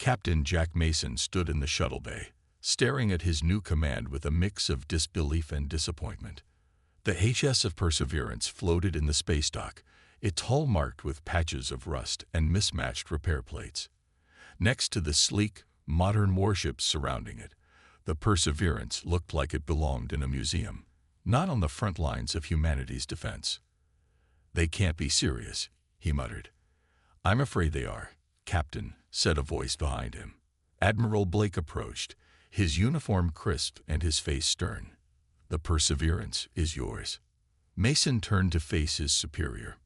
Captain Jack Mason stood in the shuttle bay, staring at his new command with a mix of disbelief and disappointment. The HSF Perseverance floated in the space dock, its hull marked with patches of rust and mismatched repair plates. Next to the sleek, modern warships surrounding it, the Perseverance looked like it belonged in a museum, not on the front lines of humanity's defense. "They can't be serious," he muttered. "I'm afraid they are, Captain," said a voice behind him. Admiral Blake approached, his uniform crisp and his face stern. "The Perseverance is yours." Mason turned to face his superior.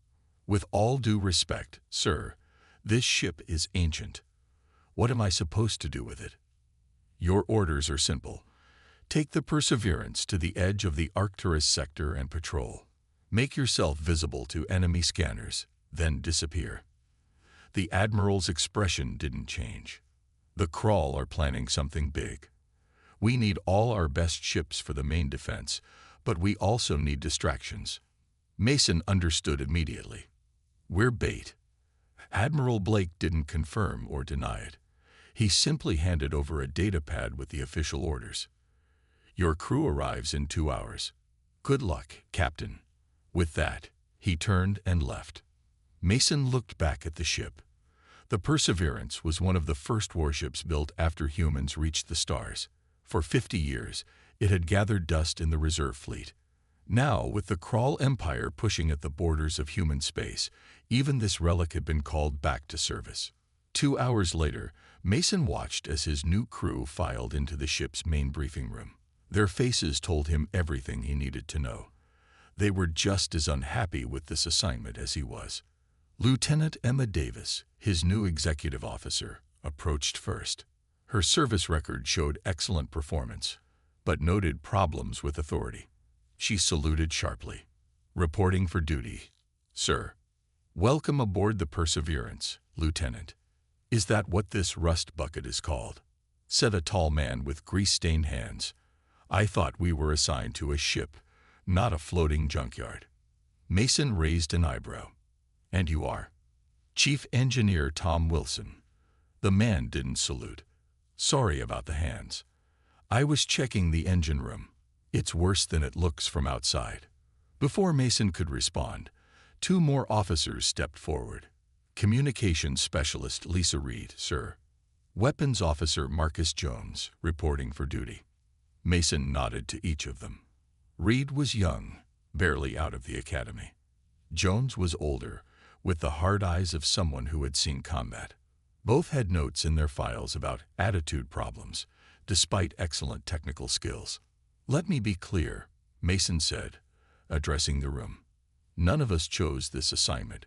"With all due respect, sir, this ship is ancient. What am I supposed to do with it?" "Your orders are simple. Take the Perseverance to the edge of the Arcturus sector and patrol. Make yourself visible to enemy scanners, then disappear." The Admiral's expression didn't change. "The Crawl are planning something big. We need all our best ships for the main defense, but we also need distractions." Mason understood immediately. "We're bait." Admiral Blake didn't confirm or deny it. He simply handed over a datapad with the official orders. "Your crew arrives in 2 hours. Good luck, Captain." With that, he turned and left. Mason looked back at the ship. The Perseverance was one of the first warships built after humans reached the stars. For 50 years, it had gathered dust in the reserve fleet. Now, with the Crawl Empire pushing at the borders of human space, even this relic had been called back to service. 2 hours later, Mason watched as his new crew filed into the ship's main briefing room. Their faces told him everything he needed to know. They were just as unhappy with this assignment as he was. Lieutenant Emma Davis, his new executive officer, approached first. Her service record showed excellent performance, but noted problems with authority. She saluted sharply. "Reporting for duty, sir." "Welcome aboard the Perseverance, Lieutenant." "Is that what this rust bucket is called?" said a tall man with grease-stained hands. "I thought we were assigned to a ship, not a floating junkyard." Mason raised an eyebrow. "And you are?" "Chief Engineer Tom Wilson." The man didn't salute. "Sorry about the hands. I was checking the engine room. It's worse than it looks from outside." Before Mason could respond, 2 more officers stepped forward. "Communications Specialist Lisa Reed, sir." "Weapons Officer Marcus Jones, reporting for duty." Mason nodded to each of them. Reed was young, barely out of the academy. Jones was older, with the hard eyes of someone who had seen combat. Both had notes in their files about attitude problems, despite excellent technical skills. "Let me be clear," Mason said, addressing the room. "None of us chose this assignment.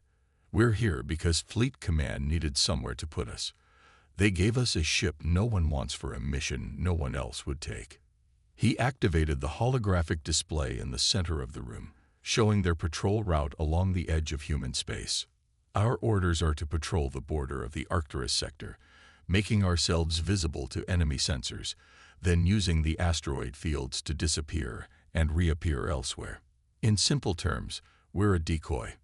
We're here because Fleet Command needed somewhere to put us. They gave us a ship no one wants for a mission no one else would take." He activated the holographic display in the center of the room, showing their patrol route along the edge of human space. "Our orders are to patrol the border of the Arcturus sector, making ourselves visible to enemy sensors, then using the asteroid fields to disappear and reappear elsewhere. In simple terms, we're a decoy."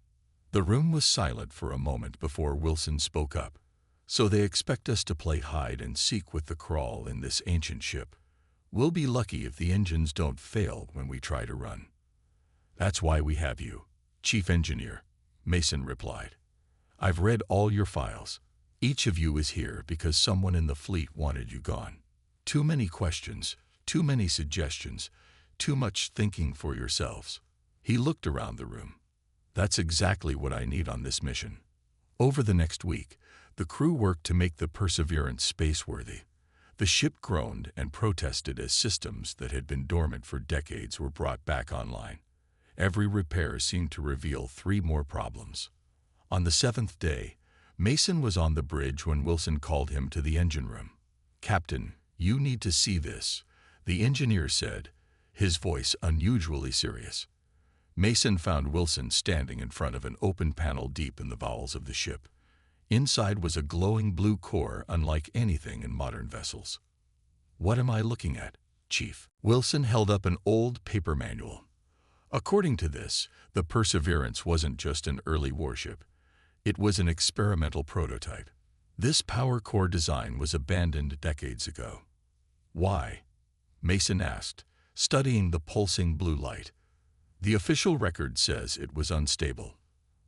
The room was silent for a moment before Wilson spoke up. "So they expect us to play hide and seek with the Crawl in this ancient ship. We'll be lucky if the engines don't fail when we try to run." "That's why we have you, Chief Engineer," Mason replied. "I've read all your files. Each of you is here because someone in the fleet wanted you gone. Too many questions, too many suggestions, too much thinking for yourselves." He looked around the room. "That's exactly what I need on this mission." Over the next week, the crew worked to make the Perseverance space-worthy. The ship groaned and protested as systems that had been dormant for decades were brought back online. Every repair seemed to reveal 3 more problems. On the 7th day, Mason was on the bridge when Wilson called him to the engine room. "Captain, you need to see this," the engineer said, his voice unusually serious. Mason found Wilson standing in front of an open panel deep in the bowels of the ship. Inside was a glowing blue core unlike anything in modern vessels. "What am I looking at, Chief?" Wilson held up an old paper manual. According to this, the Perseverance wasn't just an early warship. It was an experimental prototype. This power core design was abandoned decades ago. Why? Mason asked, studying the pulsing blue light. The official record says it was unstable.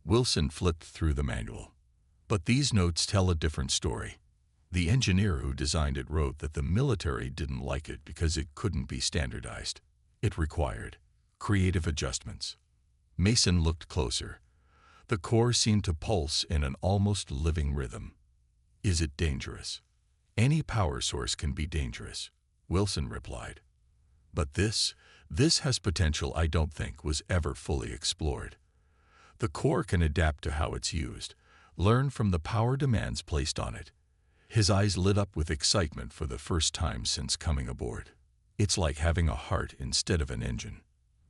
Wilson flipped through the manual. But these notes tell a different story. The engineer who designed it wrote that the military didn't like it because it couldn't be standardized. It required creative adjustments. Mason looked closer. The core seemed to pulse in an almost living rhythm. Is it dangerous? Any power source can be dangerous, Wilson replied. But this has potential I don't think was ever fully explored. The core can adapt to how it's used, learn from the power demands placed on it. His eyes lit up with excitement for the first time since coming aboard. It's like having a heart instead of an engine.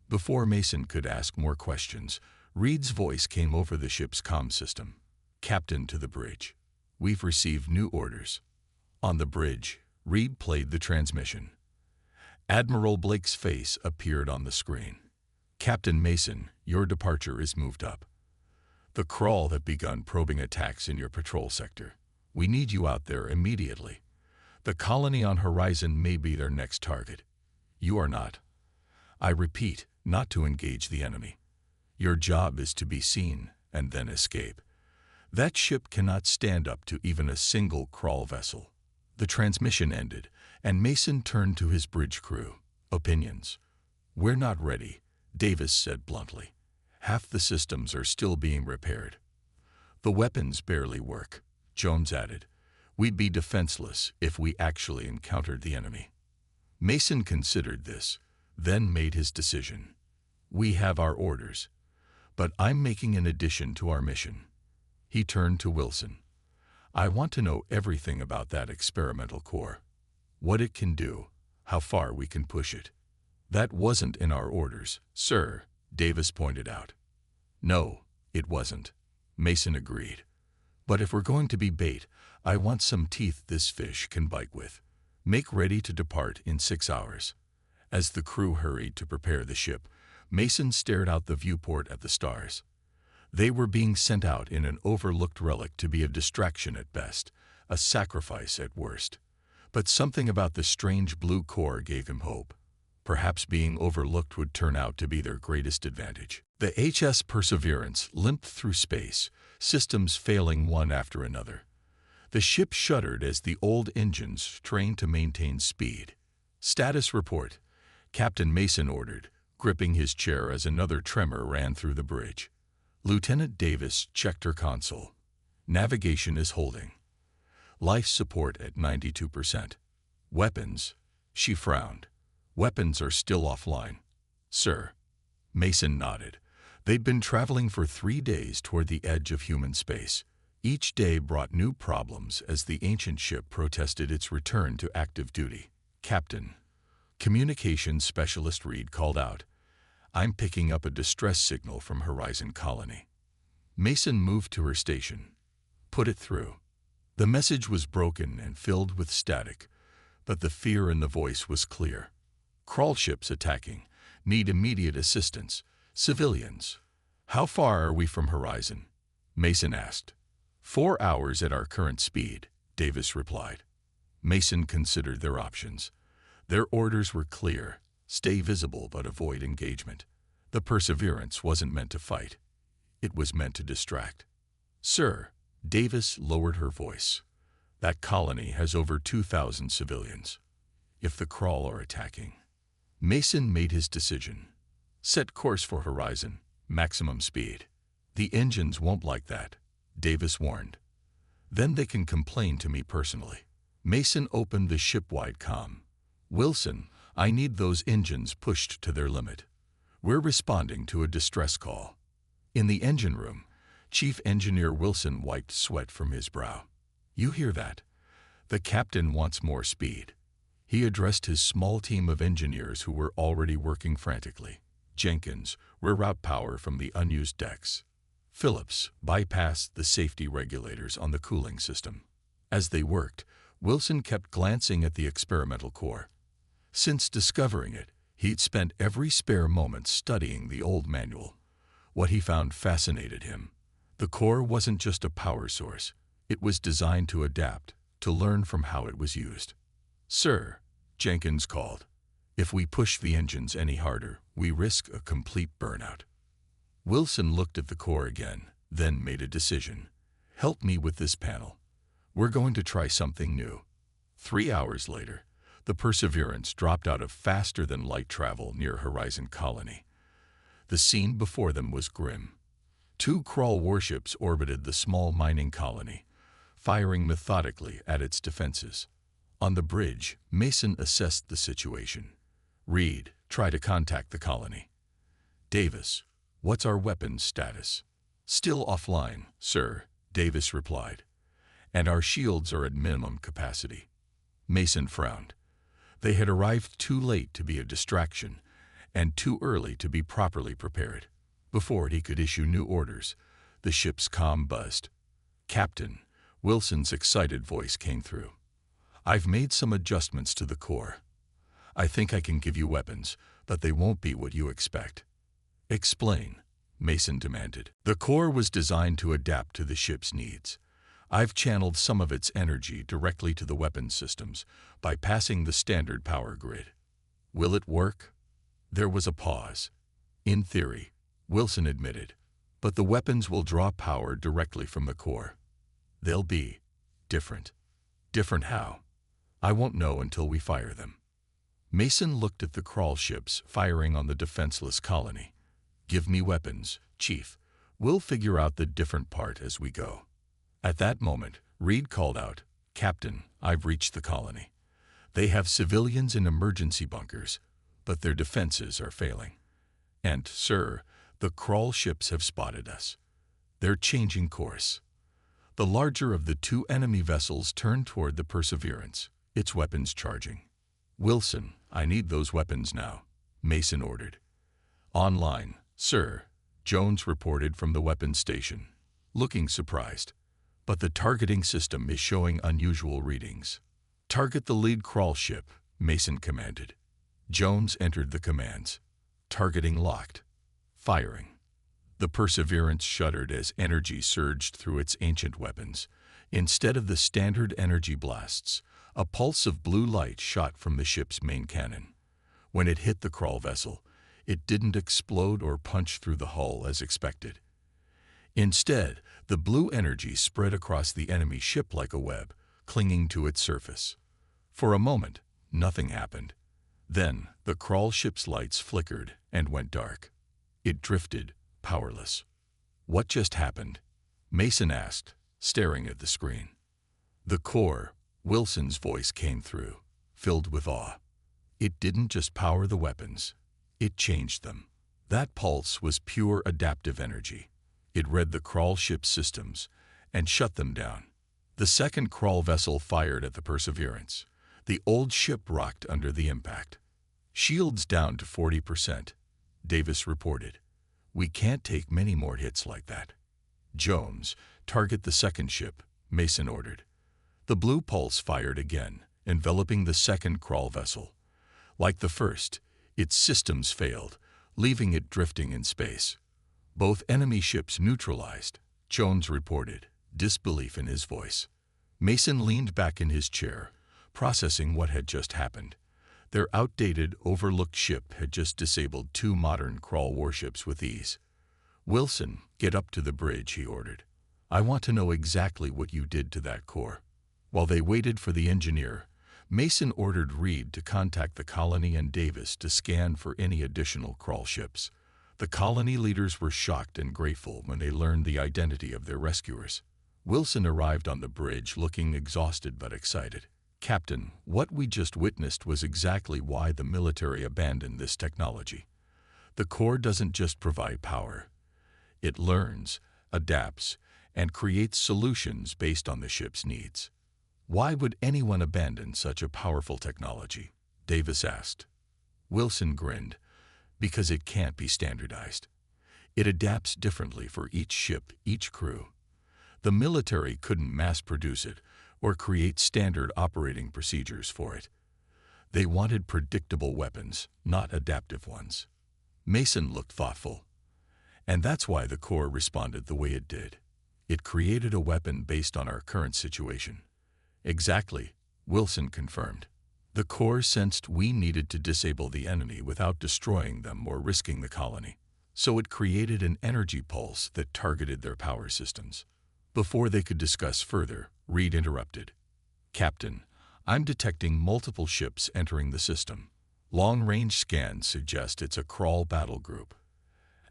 Before Mason could ask more questions, Reed's voice came over the ship's comm system. Captain to the bridge. We've received new orders. On the bridge, Reed played the transmission. Admiral Blake's face appeared on the screen. Captain Mason, your departure is moved up. The Crawl have begun probing attacks in your patrol sector. We need you out there immediately. The colony on Horizon may be their next target. You are not. I repeat, not to engage the enemy. Your job is to be seen and then escape. That ship cannot stand up to even a single Crawl vessel. The transmission ended, and Mason turned to his bridge crew. Opinions. We're not ready, Davis said bluntly. Half the systems are still being repaired. The weapons barely work, Jones added. We'd be defenseless if we actually encountered the enemy. Mason considered this, then made his decision. We have our orders, but I'm making an addition to our mission. He turned to Wilson. I want to know everything about that experimental core. What it can do, how far we can push it. That wasn't in our orders, sir, Davis pointed out. No, it wasn't, Mason agreed. But if we're going to be bait, I want some teeth this fish can bite with. Make ready to depart in 6 hours. As the crew hurried to prepare the ship, Mason stared out the viewport at the stars. They were being sent out in an overlooked relic to be a distraction at best, a sacrifice at worst. But something about the strange blue core gave him hope. Perhaps being overlooked would turn out to be their greatest advantage. The HS Perseverance limped through space, systems failing one after another. The ship shuddered as the old engines strained to maintain speed. Status report, Captain Mason ordered, gripping his chair as another tremor ran through the bridge. Lieutenant Davis checked her console. Navigation is holding. Life support at 92%. Weapons, she frowned. Weapons are still offline. Sir. Mason nodded. They'd been traveling for 3 days toward the edge of human space. Each day brought new problems as the ancient ship protested its return to active duty. Captain. Communications specialist Reed called out. I'm picking up a distress signal from Horizon Colony. Mason moved to her station. Put it through. The message was broken and filled with static, but the fear in the voice was clear. Crawl ships attacking. Need immediate assistance. Civilians. How far are we from Horizon? Mason asked. 4 hours at our current speed, Davis replied. Mason considered their options. Their orders were clear. Stay visible but avoid engagement. The Perseverance wasn't meant to fight. It was meant to distract. Sir, Davis lowered her voice. That colony has over 2,000 civilians. If the Crawl are attacking. Mason made his decision. Set course for Horizon, maximum speed. The engines won't like that, Davis warned. Then they can complain to me personally. Mason opened the ship-wide comm. Wilson, I need those engines pushed to their limit. We're responding to a distress call. In the engine room, Chief Engineer Wilson wiped sweat from his brow. You hear that? The captain wants more speed. He addressed his small team of engineers who were already working frantically. Jenkins, reroute power from the unused decks. Phillips, bypass the safety regulators on the cooling system. As they worked, Wilson kept glancing at the experimental core. Since discovering it, he'd spent every spare moment studying the old manual. What he found fascinated him. The core wasn't just a power source. It was designed to adapt, to learn from how it was used. "Sir," Jenkins called, "if we push the engines any harder, we risk a complete burnout." Wilson looked at the core again, then made a decision. "Help me with this panel. We're going to try something new." 3 hours later, the Perseverance dropped out of faster-than-light travel near Horizon Colony. The scene before them was grim. 2 crawl warships orbited the small mining colony, firing methodically at its defenses. On the bridge, Mason assessed the situation. "Reed, try to contact the colony." "Davis, what's our weapons status?" "Still offline, sir," Davis replied. "And our shields are at minimum capacity." Mason frowned. They had arrived too late to be a distraction, and too early to be properly prepared. Before he could issue new orders, the ship's comm buzzed. "Captain," Wilson's excited voice came through. "I've made some adjustments to the core. I think I can give you weapons, but they won't be what you expect." "Explain," Mason demanded. "The core was designed to adapt to the ship's needs. I've channeled some of its energy directly to the weapons systems, bypassing the standard power grid." "Will it work?" There was a pause. "In theory," Wilson admitted, "but the weapons will draw power directly from the core. They'll be different." "Different how?" "I won't know until we fire them." Mason looked at the crawl ships firing on the defenseless colony. "Give me weapons, Chief. We'll figure out the different part as we go." At that moment, Reed called out, "Captain, I've reached the colony. They have civilians in emergency bunkers, but their defenses are failing. And, sir, the crawl ships have spotted us. They're changing course." The larger of the 2 enemy vessels turned toward the Perseverance, its weapons charging. "Wilson, I need those weapons now," Mason ordered. "Online, sir," Jones reported from the weapons station, looking surprised. "But the targeting system is showing unusual readings." "Target the lead crawl ship," Mason commanded. Jones entered the commands. "Targeting locked. Firing." The Perseverance shuddered as energy surged through its ancient weapons. Instead of the standard energy blasts, a pulse of blue light shot from the ship's main cannon. When it hit the crawl vessel, it didn't explode or punch through the hull as expected. Instead, the blue energy spread across the enemy ship like a web, clinging to its surface. For a moment, nothing happened. Then, the crawl ship's lights flickered and went dark. It drifted, powerless. "What just happened?" Mason asked, staring at the screen. "The core," Wilson's voice came through, filled with awe. "It didn't just power the weapons. It changed them. That pulse was pure adaptive energy. It read the crawl ship's systems and shut them down." The second crawl vessel fired at the Perseverance. The old ship rocked under the impact. "Shields down to 40%, Davis reported. "We can't take many more hits like that." "Jones, target the second ship," Mason ordered. The blue pulse fired again, enveloping the second crawl vessel. Like the first, its systems failed, leaving it drifting in space. "Both enemy ships neutralized," Jones reported, disbelief in his voice. Mason leaned back in his chair, processing what had just happened. Their outdated, overlooked ship had just disabled 2 modern crawl warships with ease. "Wilson, get up to the bridge," he ordered. "I want to know exactly what you did to that core." While they waited for the engineer, Mason ordered Reed to contact the colony and Davis to scan for any additional crawl ships. The colony leaders were shocked and grateful when they learned the identity of their rescuers. Wilson arrived on the bridge looking exhausted but excited. "Captain, what we just witnessed was exactly why the military abandoned this technology. The core doesn't just provide power. It learns, adapts, and creates solutions based on the ship's needs." "Why would anyone abandon such a powerful technology?" Davis asked. Wilson grinned. "Because it can't be standardized. It adapts differently for each ship, each crew. The military couldn't mass-produce it or create standard operating procedures for it. They wanted predictable weapons, not adaptive ones." Mason looked thoughtful. "And that's why the core responded the way it did. It created a weapon based on our current situation. Exactly, Wilson confirmed. The core sensed we needed to disable the enemy without destroying them or risking the colony. So it created an energy pulse that targeted their power systems. Before they could discuss further, Reed interrupted. Captain, I'm detecting multiple ships entering the system. Long-range scans suggest it's a crawl battle group.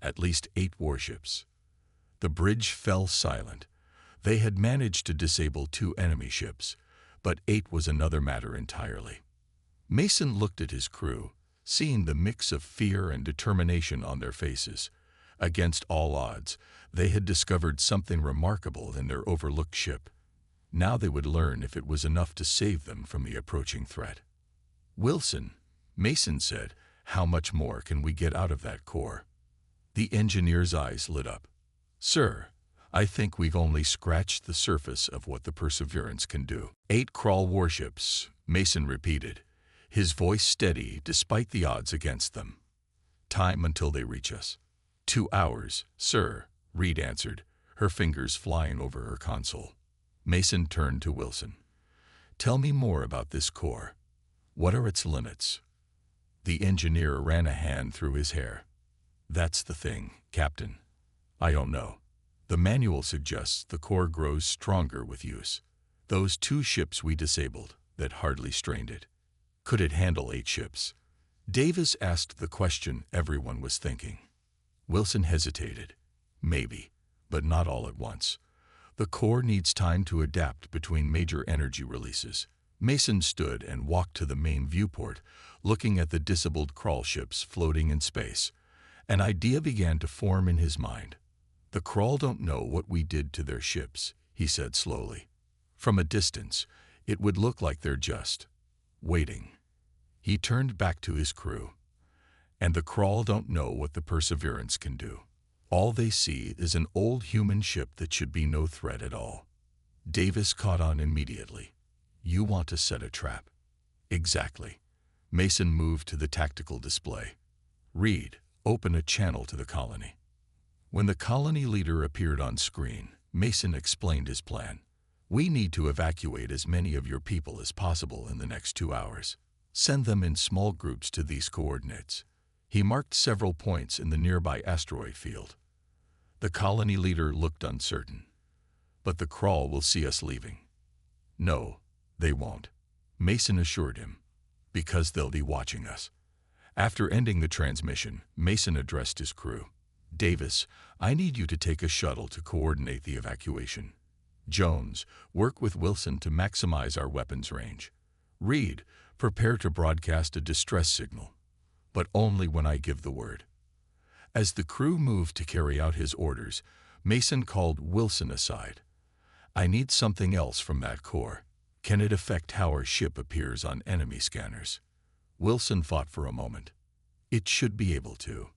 At least 8 warships. The bridge fell silent. They had managed to disable 2 enemy ships, but 8 was another matter entirely. Mason looked at his crew, seeing the mix of fear and determination on their faces. Against all odds, they had discovered something remarkable in their overlooked ship. Now they would learn if it was enough to save them from the approaching threat. Wilson, Mason said, how much more can we get out of that core? The engineer's eyes lit up. Sir, I think we've only scratched the surface of what the Perseverance can do. 8 crawl warships, Mason repeated, his voice steady despite the odds against them. Time until they reach us. 2 hours, sir, Reed answered, her fingers flying over her console. Mason turned to Wilson. Tell me more about this core. What are its limits? The engineer ran a hand through his hair. That's the thing, Captain. I don't know. The manual suggests the core grows stronger with use. Those 2 ships we disabled that hardly strained it. Could it handle 8 ships? Davis asked the question everyone was thinking. Wilson hesitated. Maybe, but not all at once. The core needs time to adapt between major energy releases. Mason stood and walked to the main viewport, looking at the disabled crawl ships floating in space. An idea began to form in his mind. The crawl don't know what we did to their ships, he said slowly. From a distance, it would look like they're just waiting. He turned back to his crew. And the crawl don't know what the Perseverance can do. All they see is an old human ship that should be no threat at all. Davis caught on immediately. You want to set a trap. Exactly. Mason moved to the tactical display. Reed, open a channel to the colony. When the colony leader appeared on screen, Mason explained his plan. We need to evacuate as many of your people as possible in the next 2 hours. Send them in small groups to these coordinates. He marked several points in the nearby asteroid field. The colony leader looked uncertain. But the crawl will see us leaving. No, they won't, Mason assured him, because they'll be watching us. After ending the transmission, Mason addressed his crew. Davis, I need you to take a shuttle to coordinate the evacuation. Jones, work with Wilson to maximize our weapons range. Reed, prepare to broadcast a distress signal, but only when I give the word. As the crew moved to carry out his orders, Mason called Wilson aside. I need something else from that core. Can it affect how our ship appears on enemy scanners? Wilson thought for a moment. It should be able to.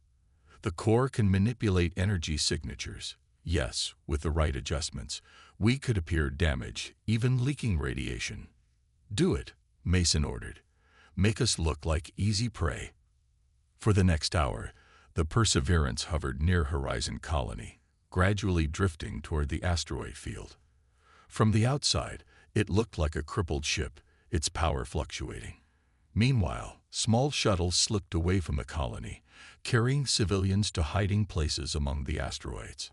The core can manipulate energy signatures. Yes, with the right adjustments, we could appear damaged, even leaking radiation. Do it, Mason ordered. Make us look like easy prey. For the next hour, the Perseverance hovered near Horizon Colony, gradually drifting toward the asteroid field. From the outside, it looked like a crippled ship, its power fluctuating. Meanwhile, small shuttles slipped away from the colony, carrying civilians to hiding places among the asteroids.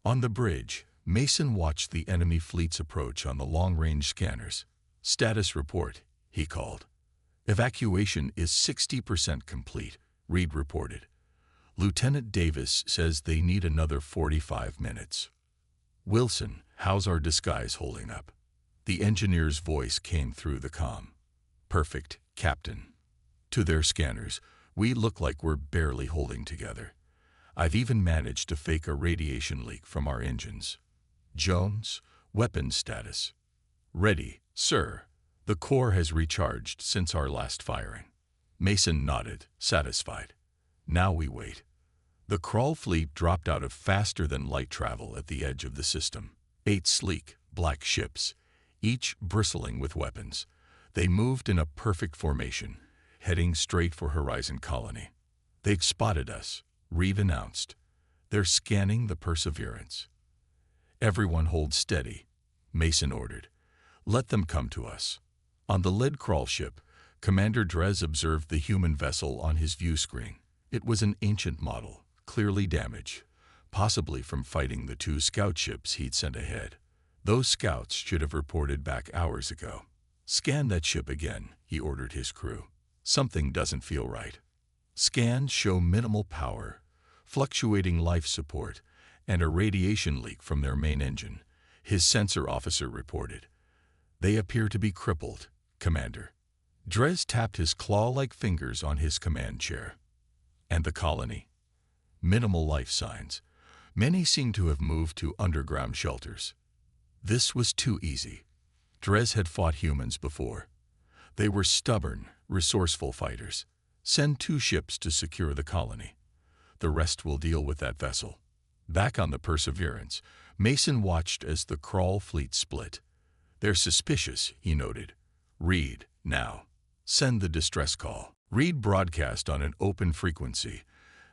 On the bridge, Mason watched the enemy fleet's approach on the long-range scanners. Status report, he called. Evacuation is 60% complete, Reed reported. Lieutenant Davis says they need another 45 minutes. Wilson, how's our disguise holding up? The engineer's voice came through the comm. Perfect, Captain. To their scanners, we look like we're barely holding together. I've even managed to fake a radiation leak from our engines. Jones, weapons status. Ready, sir. The core has recharged since our last firing. Mason nodded, satisfied. Now we wait. The crawl fleet dropped out of faster-than-light travel at the edge of the system. 8 sleek, black ships, each bristling with weapons. They moved in a perfect formation, heading straight for Horizon Colony. They've spotted us, Reed announced. They're scanning the Perseverance. Everyone hold steady, Mason ordered. Let them come to us. On the lead crawl ship, Commander Drez observed the human vessel on his view screen. It was an ancient model, clearly damaged, possibly from fighting the 2 scout ships he'd sent ahead. Those scouts should have reported back hours ago. Scan that ship again, he ordered his crew. Something doesn't feel right. Scans show minimal power, fluctuating life support, and a radiation leak from their main engine, his sensor officer reported. They appear to be crippled, Commander. Drez tapped his claw-like fingers on his command chair. And the colony? Minimal life signs. Many seem to have moved to underground shelters. This was too easy. Drez had fought humans before. They were stubborn, resourceful fighters. Send 2 ships to secure the colony. The rest will deal with that vessel. Back on the Perseverance, Mason watched as the crawl fleet split. They're suspicious, he noted. Reed, now. Send the distress call. Reed broadcast on an open frequency.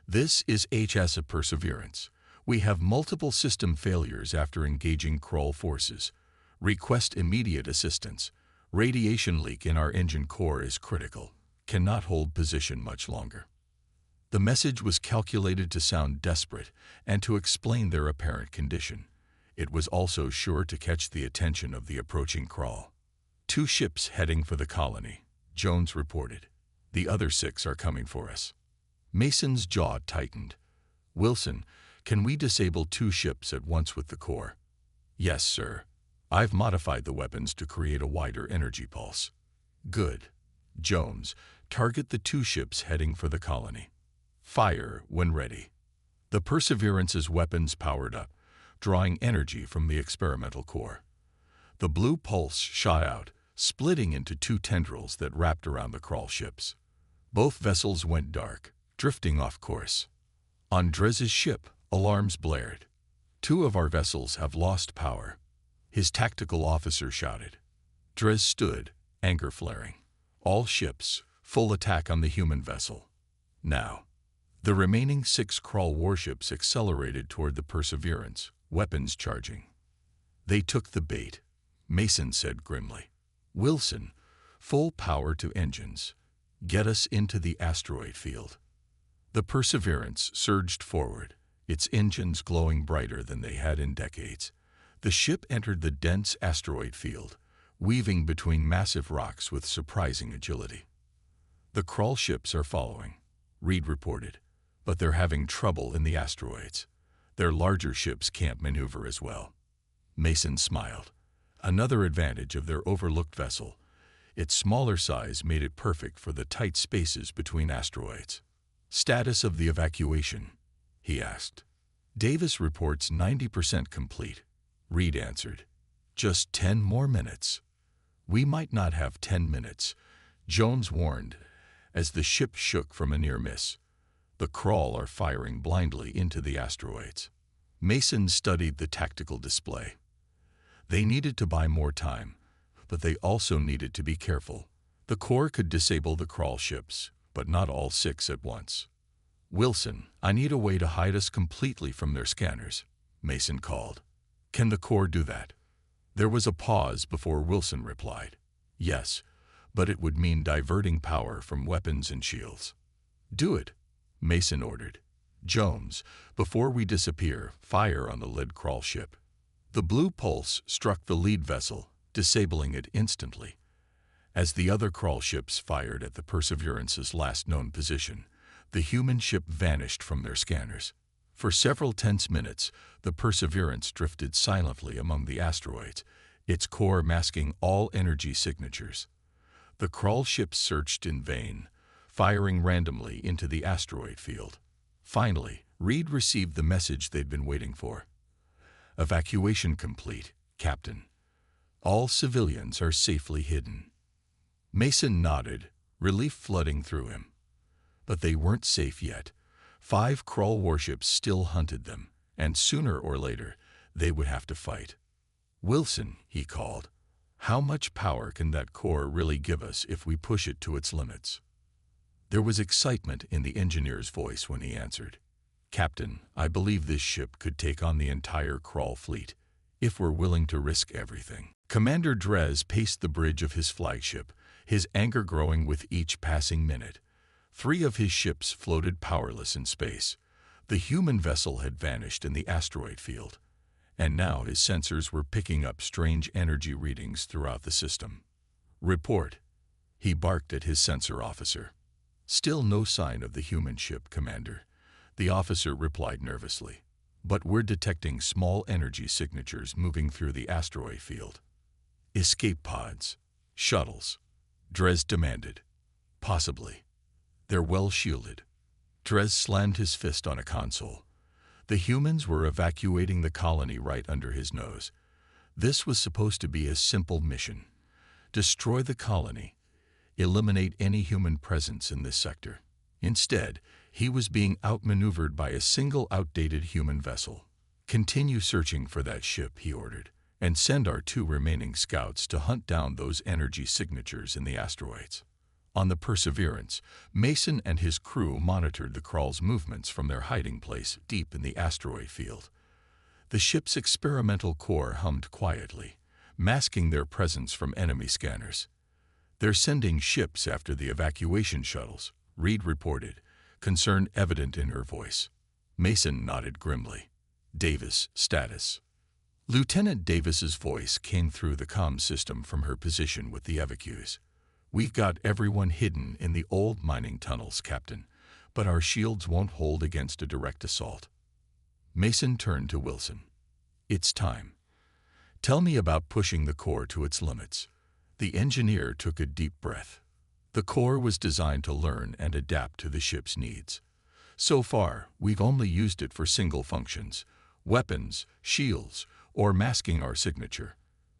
This is HFY Perseverance. We have multiple system failures after engaging crawl forces. Request immediate assistance. Radiation leak in our engine core is critical. Cannot hold position much longer. The message was calculated to sound desperate and to explain their apparent condition. It was also sure to catch the attention of the approaching crawl. 2 ships heading for the colony, Jones reported. The other 6 are coming for us. Mason's jaw tightened. Wilson, can we disable 2 ships at once with the core? Yes, sir. I've modified the weapons to create a wider energy pulse. Good. Jones, target the 2 ships heading for the colony. Fire when ready. The Perseverance's weapons powered up, drawing energy from the experimental core. The blue pulse shot out, splitting into 2 tendrils that wrapped around the crawl ships. Both vessels went dark, drifting off course. On Drez's ship, alarms blared. 2 of our vessels have lost power, his tactical officer shouted. Drez stood, anger flaring. All ships, full attack on the human vessel. Now. The remaining 6 crawl warships accelerated toward the Perseverance, weapons charging. They took the bait, Mason said grimly. Wilson, full power to engines. Get us into the asteroid field. The Perseverance surged forward, its engines glowing brighter than they had in decades. The ship entered the dense asteroid field, weaving between massive rocks with surprising agility. The crawl ships are following, Reed reported, but they're having trouble in the asteroids. Their larger ships can't maneuver as well. Mason smiled. Another advantage of their overlooked vessel. Its smaller size made it perfect for the tight spaces between asteroids. Status of the evacuation, he asked. Davis reports 90% complete, Reed answered. Just 10 more minutes. We might not have 10 minutes, Jones warned, as the ship shook from a near miss. The crawl are firing blindly into the asteroids. Mason studied the tactical display. They needed to buy more time, but they also needed to be careful. The core could disable the crawl ships, but not all 6 at once. Wilson, I need a way to hide us completely from their scanners, Mason called. Can the core do that? There was a pause before Wilson replied. Yes, but it would mean diverting power from weapons and shields. Do it, Mason ordered. Jones, before we disappear, fire on the lead crawl ship. The blue pulse struck the lead vessel, disabling it instantly. As the other crawl ships fired at the Perseverance's last known position, the human ship vanished from their scanners. For several tense minutes, the Perseverance drifted silently among the asteroids, its core masking all energy signatures. The crawl ships searched in vain, firing randomly into the asteroid field. Finally, Reed received the message they'd been waiting for. Evacuation complete, Captain. All civilians are safely hidden. Mason nodded, relief flooding through him. But they weren't safe yet. 5 crawl warships still hunted them, and sooner or later, they would have to fight. Wilson, he called, how much power can that core really give us if we push it to its limits? There was excitement in the engineer's voice when he answered. Captain, I believe this ship could take on the entire crawl fleet. if we're willing to risk everything. Commander Drez paced the bridge of his flagship, his anger growing with each passing minute. 3 of his ships floated powerless in space. The human vessel had vanished in the asteroid field, and now his sensors were picking up strange energy readings throughout the system. "Report," he barked at his sensor officer. "Still no sign of the human ship, Commander," the officer replied nervously. "But we're detecting small energy signatures moving through the asteroid field." "Escape pods, shuttles," Drez demanded. "Possibly. They're well shielded." Drez slammed his fist on a console. The humans were evacuating the colony right under his nose. This was supposed to be a simple mission: destroy the colony, eliminate any human presence in this sector. Instead, he was being outmaneuvered by a single outdated human vessel. "Continue searching for that ship," he ordered, "and send our 2 remaining scouts to hunt down those energy signatures in the asteroids." On the Perseverance, Mason and his crew monitored the Krall's movements from their hiding place deep in the asteroid field. The ship's experimental core hummed quietly, masking their presence from enemy scanners. "They're sending ships after the evacuation shuttles," Reed reported, concern evident in her voice. Mason nodded grimly. "Davis, status." Lieutenant Davis's voice came through the comm system from her position with the evacuees. "We've got everyone hidden in the old mining tunnels, Captain, but our shields won't hold against a direct assault." Mason turned to Wilson. "It's time. Tell me about pushing the core to its limits." The engineer took a deep breath. The core was designed to learn and adapt to the ship's needs. So far, we've only used it for single functions: weapons, shields, or masking our signature.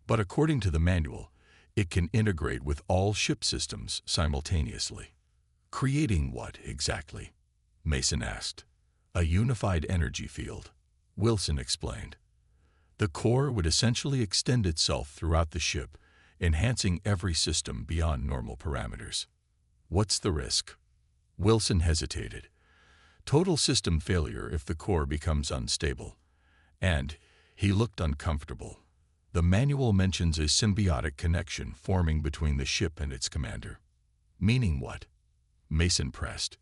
But according to the manual, it can integrate with all ship systems simultaneously. "Creating what, exactly?" Mason asked. "A unified energy field," Wilson explained. "The core would essentially extend itself throughout the ship, enhancing every system beyond normal parameters." "What's the risk?" Wilson hesitated. "Total system failure if the core becomes unstable." And he looked uncomfortable. "The manual mentions a symbiotic connection forming between the ship and its commander." "Meaning what?" Mason pressed.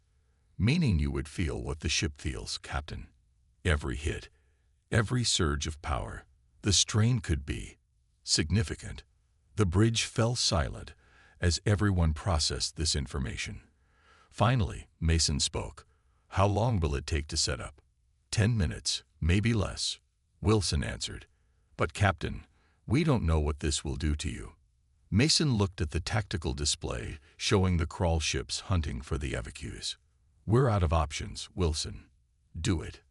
"Meaning you would feel what the ship feels, Captain. Every hit, every surge of power. The strain could be significant." The bridge fell silent as everyone processed this information. Finally, Mason spoke. "How long will it take to set up?" 10 minutes, maybe less," Wilson answered. "But Captain, we don't know what this will do to you." Mason looked at the tactical display showing the Krall ships hunting for the evacuees. "We're out of options, Wilson. Do it."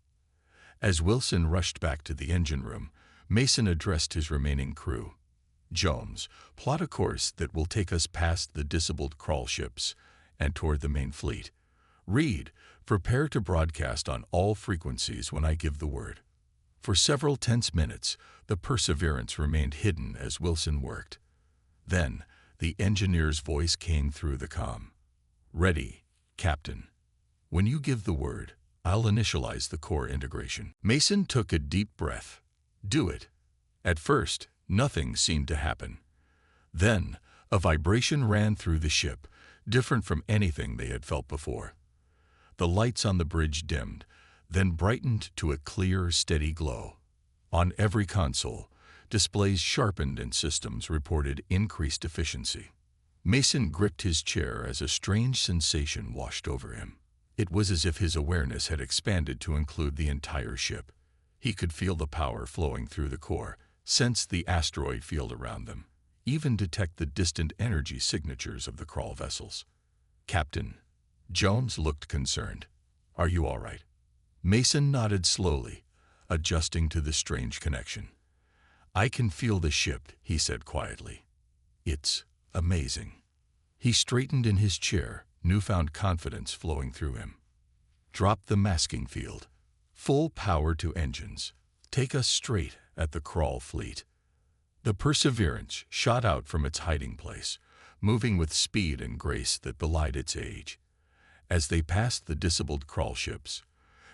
As Wilson rushed back to the engine room, Mason addressed his remaining crew. "Jones, plot a course that will take us past the disabled Krall ships and toward the main fleet. Reed, prepare to broadcast on all frequencies when I give the word." For several tense minutes, the Perseverance remained hidden as Wilson worked. Then, the engineer's voice came through the comm. "Ready, Captain. When you give the word, I'll initialize the core integration." Mason took a deep breath. "Do it." At first, nothing seemed to happen. Then, a vibration ran through the ship, different from anything they had felt before. The lights on the bridge dimmed, then brightened to a clear, steady glow. On every console, displays sharpened and systems reported increased efficiency. Mason gripped his chair as a strange sensation washed over him. It was as if his awareness had expanded to include the entire ship. He could feel the power flowing through the core, sense the asteroid field around them, even detect the distant energy signatures of the Krall vessels. "Captain," Jones looked concerned. "Are you all right?" Mason nodded slowly, adjusting to the strange connection. "I can feel the ship," he said quietly. "It's amazing." He straightened in his chair, newfound confidence flowing through him. "Drop the masking field. Full power to engines. Take us straight at the Krall fleet." The Perseverance shot out from its hiding place, moving with speed and grace that belied its age. As they passed the disabled Krall ships,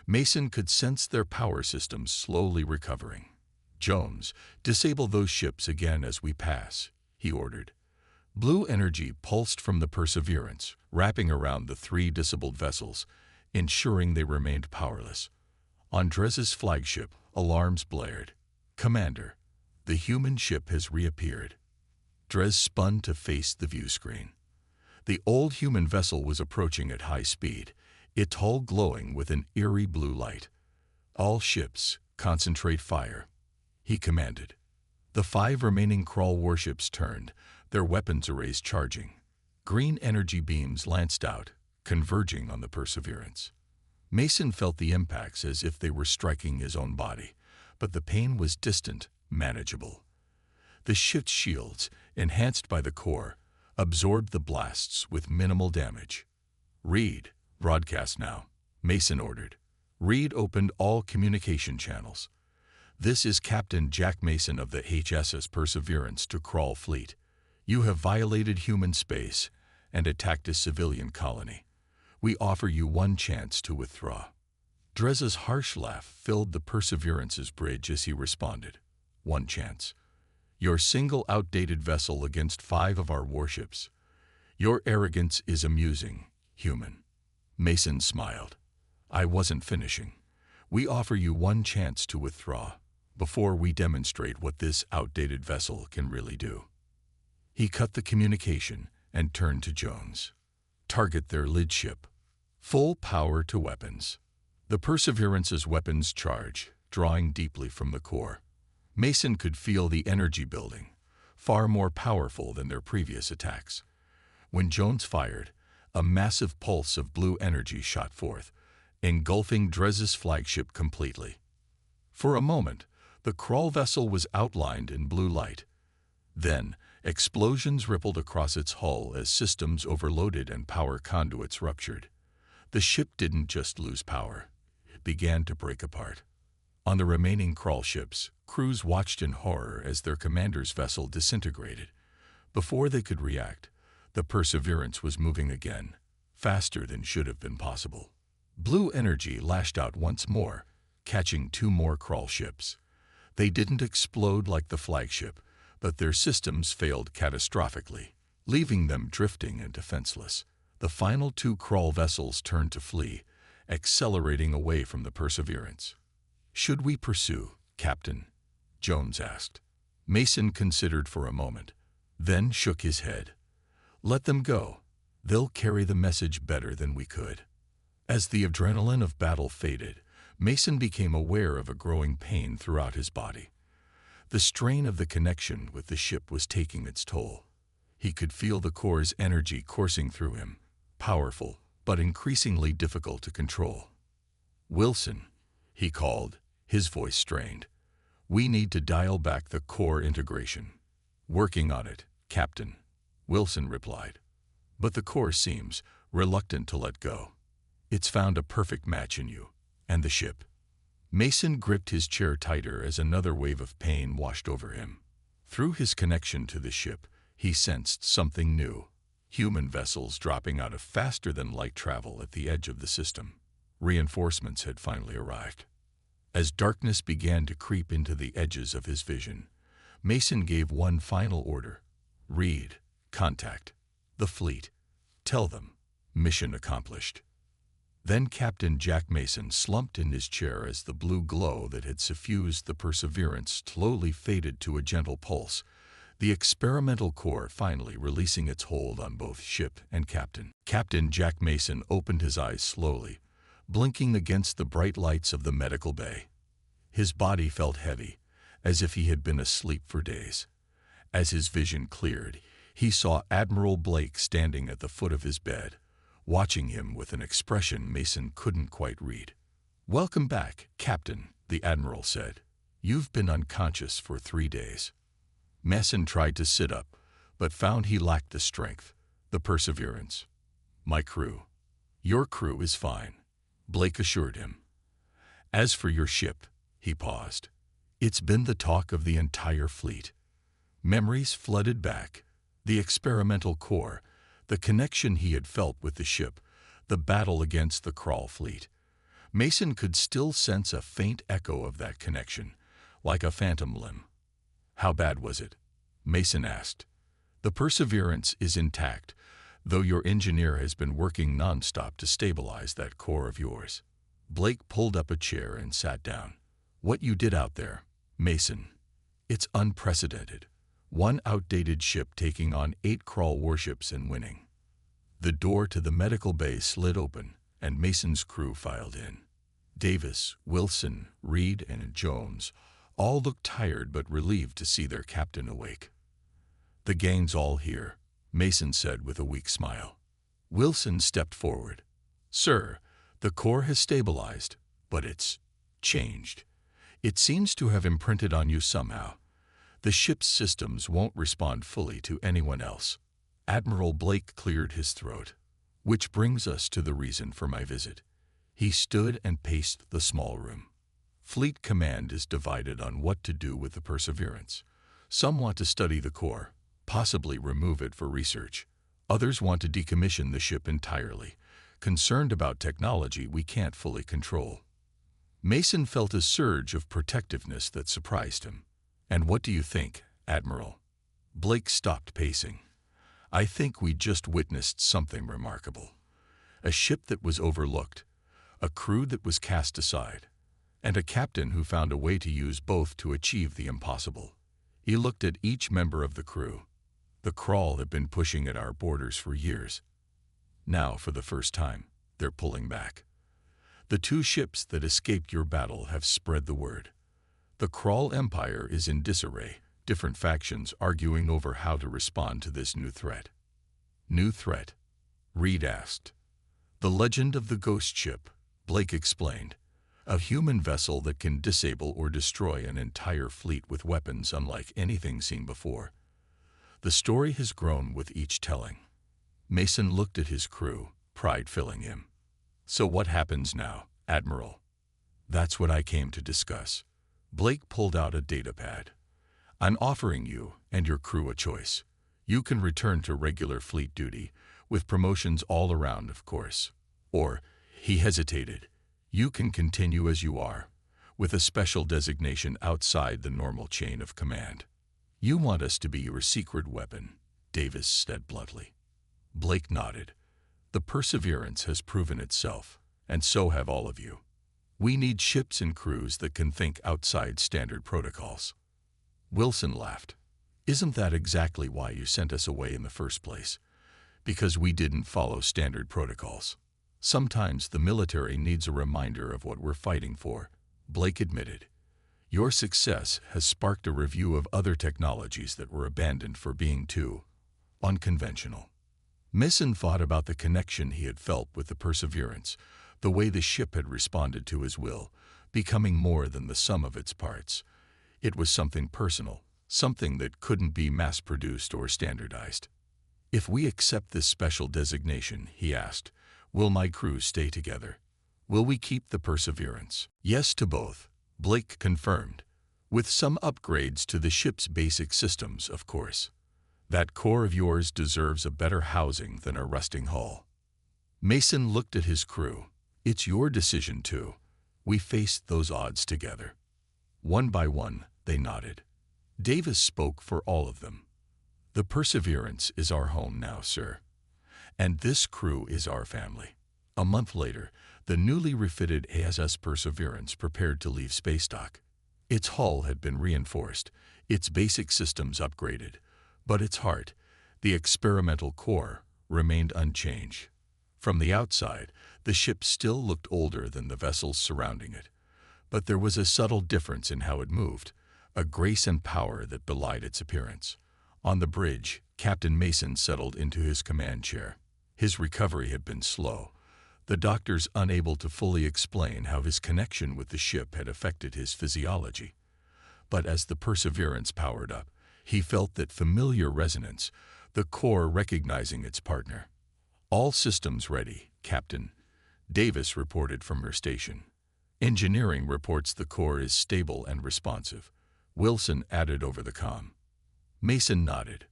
Mason could sense their power systems slowly recovering. "Jones, disable those ships again as we pass," he ordered. Blue energy pulsed from the Perseverance, wrapping around the 3 disabled vessels, ensuring they remained powerless. On Drez's flagship, alarms blared. "Commander, the human ship has reappeared." Drez spun to face the view screen. The old human vessel was approaching at high speed, its hull glowing with an eerie blue light. "All ships, concentrate fire," he commanded. The 5 remaining crawl warships turned, their weapons arrays charging. Green energy beams lanced out, converging on the Perseverance. Mason felt the impacts as if they were striking his own body, but the pain was distant, manageable. The ship's shields, enhanced by the core, absorbed the blasts with minimal damage. "Reed, broadcast now," Mason ordered. Reed opened all communication channels. "This is Captain Jack Mason of the HSS Perseverance to Crawl Fleet. You have violated human space and attacked a civilian colony. We offer you one chance to withdraw." Drez's harsh laugh filled the Perseverance's bridge as he responded. "One chance. Your single outdated vessel against 5 of our warships. Your arrogance is amusing, human." Mason smiled. "I wasn't finishing. We offer you one chance to withdraw, before we demonstrate what this outdated vessel can really do." He cut the communication and turned to Jones. "Target their lid ship. Full power to weapons." The Perseverance's weapons charge, drawing deeply from the core. Mason could feel the energy building, far more powerful than their previous attacks. When Jones fired, a massive pulse of blue energy shot forth, engulfing Drez's flagship completely. For a moment, the crawl vessel was outlined in blue light. Then, explosions rippled across its hull as systems overloaded and power conduits ruptured. The ship didn't just lose power, it began to break apart. On the remaining crawl ships, crews watched in horror as their commander's vessel disintegrated. Before they could react, the Perseverance was moving again, faster than should have been possible. Blue energy lashed out once more, catching 2 more crawl ships. They didn't explode like the flagship, but their systems failed catastrophically, leaving them drifting and defenseless. The final 2 crawl vessels turned to flee, accelerating away from the Perseverance. "Should we pursue, Captain?" Jones asked. Mason considered for a moment, then shook his head. "Let them go. They'll carry the message better than we could." As the adrenaline of battle faded, Mason became aware of a growing pain throughout his body. The strain of the connection with the ship was taking its toll. He could feel the core's energy coursing through him, powerful, but increasingly difficult to control. "Wilson," he called, his voice strained. "We need to dial back the core integration." "Working on it, Captain," Wilson replied. "But the core seems reluctant to let go. It's found a perfect match in you, and the ship." Mason gripped his chair tighter as another wave of pain washed over him. Through his connection to the ship, he sensed something new. Human vessels dropping out of faster-than-light travel at the edge of the system. Reinforcements had finally arrived. As darkness began to creep into the edges of his vision, Mason gave one final order. "Reed, contact the fleet. Tell them, mission accomplished." Then Captain Jack Mason slumped in his chair as the blue glow that had suffused the Perseverance slowly faded to a gentle pulse, the experimental core finally releasing its hold on both ship and captain. Captain Jack Mason opened his eyes slowly, blinking against the bright lights of the medical bay. His body felt heavy, as if he had been asleep for days. As his vision cleared, he saw Admiral Blake standing at the foot of his bed, watching him with an expression Mason couldn't quite read. "Welcome back, Captain," the Admiral said. "You've been unconscious for 3 days." Mason tried to sit up, but found he lacked the strength. The Perseverance. "My crew." "Your crew is fine," Blake assured him. "As for your ship," he paused. "It's been the talk of the entire fleet." Memories flooded back. The experimental core, the connection he had felt with the ship, the battle against the crawl fleet. Mason could still sense a faint echo of that connection, like a phantom limb. How bad was it? Mason asked. The Perseverance is intact, though your engineer has been working nonstop to stabilize that core of yours. Blake pulled up a chair and sat down. What you did out there, Mason, it's unprecedented. One outdated ship taking on 8 crawl warships and winning. The door to the medical bay slid open, and Mason's crew filed in. Davis, Wilson, Reed, and Jones all looked tired but relieved to see their captain awake. The gang's all here, Mason said with a weak smile. Wilson stepped forward. Sir, the core has stabilized, but it's changed. It seems to have imprinted on you somehow. The ship's systems won't respond fully to anyone else. Admiral Blake cleared his throat. Which brings us to the reason for my visit. He stood and paced the small room. Fleet Command is divided on what to do with the Perseverance. Some want to study the core, possibly remove it for research. Others want to decommission the ship entirely, concerned about technology we can't fully control. Mason felt a surge of protectiveness that surprised him. And what do you think, Admiral? Blake stopped pacing. I think we just witnessed something remarkable. A ship that was overlooked, a crew that was cast aside, and a captain who found a way to use both to achieve the impossible. He looked at each member of the crew. The crawl had been pushing at our borders for years. Now, for the first time, they're pulling back. The 2 ships that escaped your battle have spread the word. The crawl empire is in disarray, different factions arguing over how to respond to this new threat. New threat? Reed asked. The legend of the ghost ship, Blake explained. A human vessel that can disable or destroy an entire fleet with weapons unlike anything seen before. The story has grown with each telling. Mason looked at his crew, pride filling him. So what happens now, Admiral? That's what I came to discuss. Blake pulled out a datapad. I'm offering you and your crew a choice. You can return to regular fleet duty, with promotions all around, of course. Or, he hesitated, you can continue as you are, with a special designation outside the normal chain of command. You want us to be your secret weapon, Davis said bluntly. Blake nodded. The Perseverance has proven itself, and so have all of you. We need ships and crews that can think outside standard protocols. Wilson laughed. Isn't that exactly why you sent us away in the first place? Because we didn't follow standard protocols. Sometimes the military needs a reminder of what we're fighting for, Blake admitted. Your success has sparked a review of other technologies that were abandoned for being too unconventional. Mason thought about the connection he had felt with the Perseverance, the way the ship had responded to his will, becoming more than the sum of its parts. It was something personal, something that couldn't be mass-produced or standardized. If we accept this special designation, he asked, will my crew stay together? Will we keep the Perseverance? Yes to both, Blake confirmed, with some upgrades to the ship's basic systems, of course. That core of yours deserves a better housing than a rusting hull. Mason looked at his crew. It's your decision too. We faced those odds together. One by one, they nodded. Davis spoke for all of them. The Perseverance is our home now, sir. And this crew is our family. A month later, the newly refitted ASS Perseverance prepared to leave space dock. Its hull had been reinforced, its basic systems upgraded, but its heart, the experimental core, remained unchanged. From the outside, the ship still looked older than the vessels surrounding it, but there was a subtle difference in how it moved, a grace and power that belied its appearance. On the bridge, Captain Mason settled into his command chair. His recovery had been slow, the doctors unable to fully explain how his connection with the ship had affected his physiology. But as the Perseverance powered up, he felt that familiar resonance, the core recognizing its partner. All systems ready, Captain, Davis reported from her station. Engineering reports the core is stable and responsive, Wilson added over the comm. Mason nodded.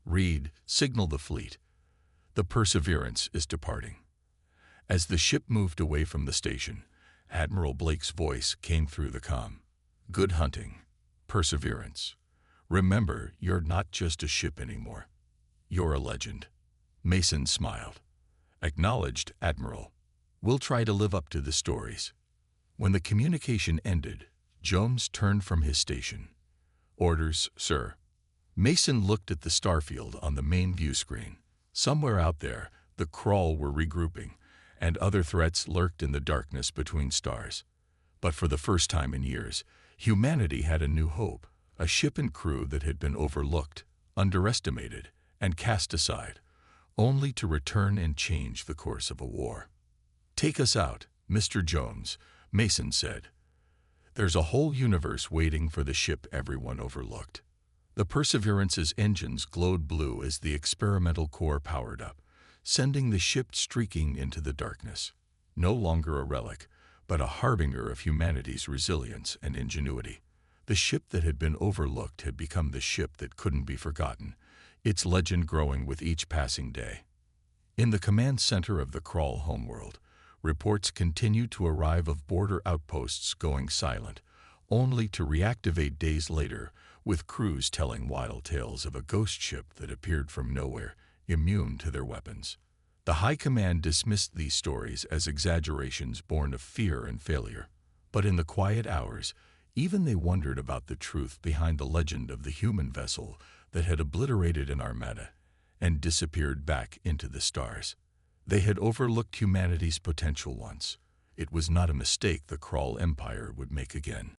Reed, signal the fleet. The Perseverance is departing. As the ship moved away from the station, Admiral Blake's voice came through the comm. Good hunting. Perseverance. Remember, you're not just a ship anymore. You're a legend. Mason smiled. Acknowledged, Admiral. We'll try to live up to the stories. When the communication ended, Jones turned from his station. Orders, sir. Mason looked at the starfield on the main view screen. Somewhere out there, the Crawl were regrouping, and other threats lurked in the darkness between stars. But for the first time in years, humanity had a new hope, a ship and crew that had been overlooked, underestimated, and cast aside, only to return and change the course of a war. Take us out, Mr. Jones, Mason said. There's a whole universe waiting for the ship everyone overlooked. The Perseverance's engines glowed blue as the experimental core powered up, sending the ship streaking into the darkness. No longer a relic, but a harbinger of humanity's resilience and ingenuity. The ship that had been overlooked had become the ship that couldn't be forgotten, its legend growing with each passing day. In the command center of the Crawl homeworld, reports continued to arrive of border outposts going silent, only to reactivate days later with crews telling wild tales of a ghost ship that appeared from nowhere, immune to their weapons. The High Command dismissed these stories as exaggerations born of fear and failure. But in the quiet hours, even they wondered about the truth behind the legend of the human vessel that had obliterated an Armada and disappeared back into the stars. They had overlooked humanity's potential once. It was not a mistake the Crawl Empire would make again.